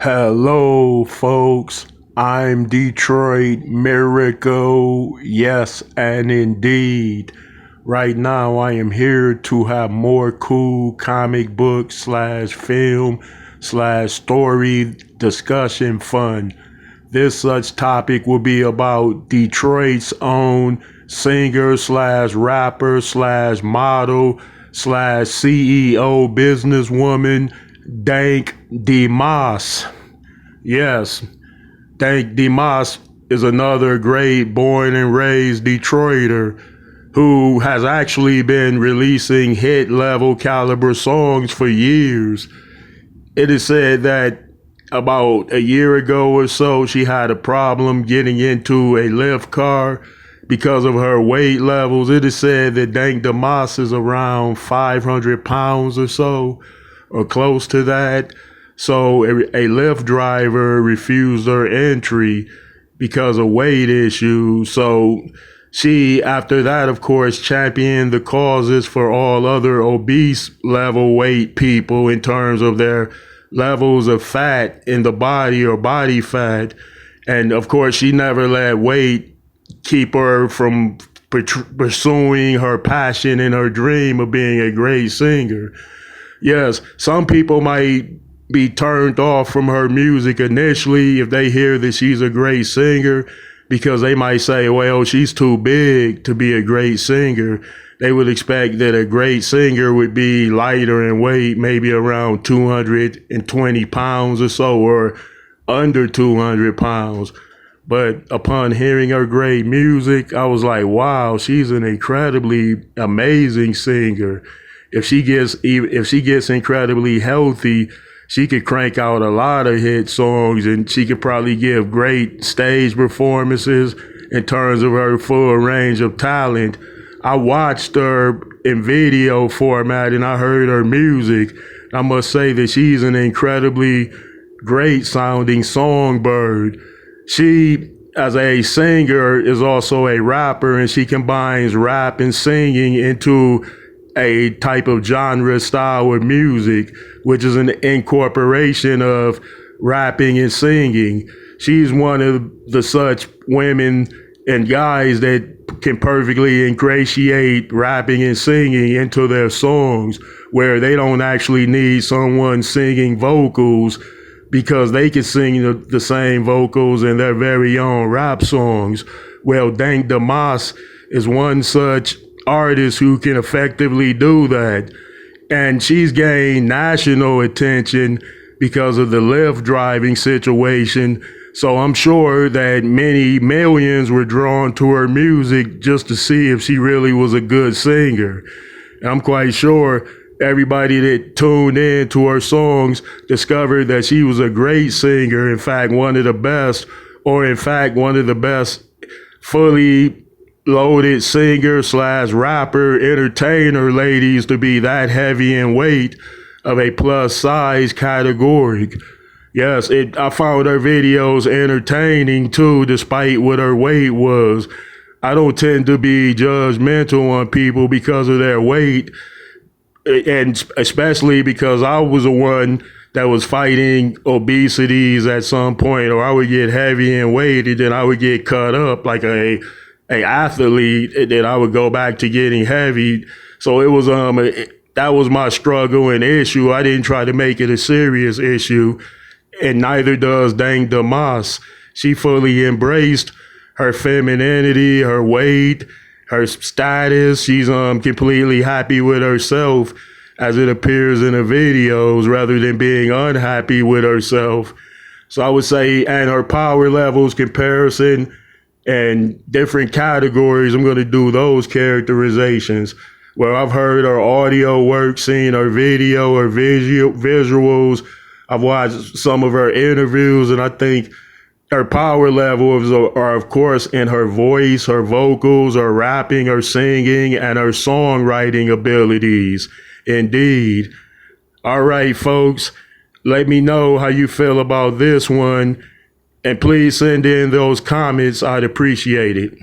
Hello, folks. I'm Detroit Miracle. Yes, and indeed. Right now, I am here to have more cool comic book slash film slash story discussion fun. This such topic will be about Detroit's own singer slash rapper slash model slash CEO businesswoman, Dank Demoss. Yes, Dank Demoss is another great born and raised Detroiter who has actually been releasing hit level caliber songs for years. It is said that about a year ago or so, she had a problem getting into a lift car because of her weight levels. It is said that Dank Demoss is around 500 pounds or so, or close to that. So a Lyft driver refused her entry because of weight issues. So she, after that, of course, championed the causes for all other obese level weight people in terms of their levels of fat in the body or body fat. And of course, she never let weight keep her from pursuing her passion and her dream of being a great singer. Yes, some people might be turned off from her music initially if they hear that she's a great singer, because they might say, well, she's too big to be a great singer. They would expect that a great singer would be lighter in weight, maybe around 220 pounds or so, or under 200 pounds. But upon hearing her great music, I was like, wow, she's an incredibly amazing singer. If she gets incredibly healthy, she could crank out a lot of hit songs, and she could probably give great stage performances in terms of her full range of talent. I watched her in video format and I heard her music. I must say that she's an incredibly great sounding songbird. She, as a singer, is also a rapper, and she combines rap and singing into a type of genre style of music, which is an incorporation of rapping and singing. She's one of the such women and guys that can perfectly ingratiate rapping and singing into their songs, where they don't actually need someone singing vocals, because they can sing the same vocals in their very own rap songs. Well, Dank Demoss is one such artist who can effectively do that. And she's gained national attention because of the Lyft driving situation. So I'm sure that many millions were drawn to her music just to see if she really was a good singer. And I'm quite sure everybody that tuned in to her songs discovered that she was a great singer. In fact, one of the best, or in fact, one of the best fully loaded singer slash rapper entertainer ladies to be that heavy in weight of a plus size category. Yes, I found her videos entertaining too, despite what her weight was. I don't tend to be judgmental on people because of their weight, and especially because I was the one that was fighting obesities at some point, or I would get heavy in weight and then I would get cut up like a athlete, and then I would go back to getting heavy. So it was that was my struggle and issue. I didn't try to make it a serious issue, and neither does Dank Demoss. She fully embraced her femininity, her weight, her status. She's completely happy with herself as it appears in the videos, rather than being unhappy with herself. So I would say, and her power levels comparison and different categories, I'm going to do those characterizations. Where I've heard her audio work, seen her video, her visuals. I've watched some of her interviews, and I think her power levels are, of course, in her voice, her vocals, her rapping, her singing, and her songwriting abilities. Indeed. All right, folks, let me know how you feel about this one, and please send in those comments. I'd appreciate it.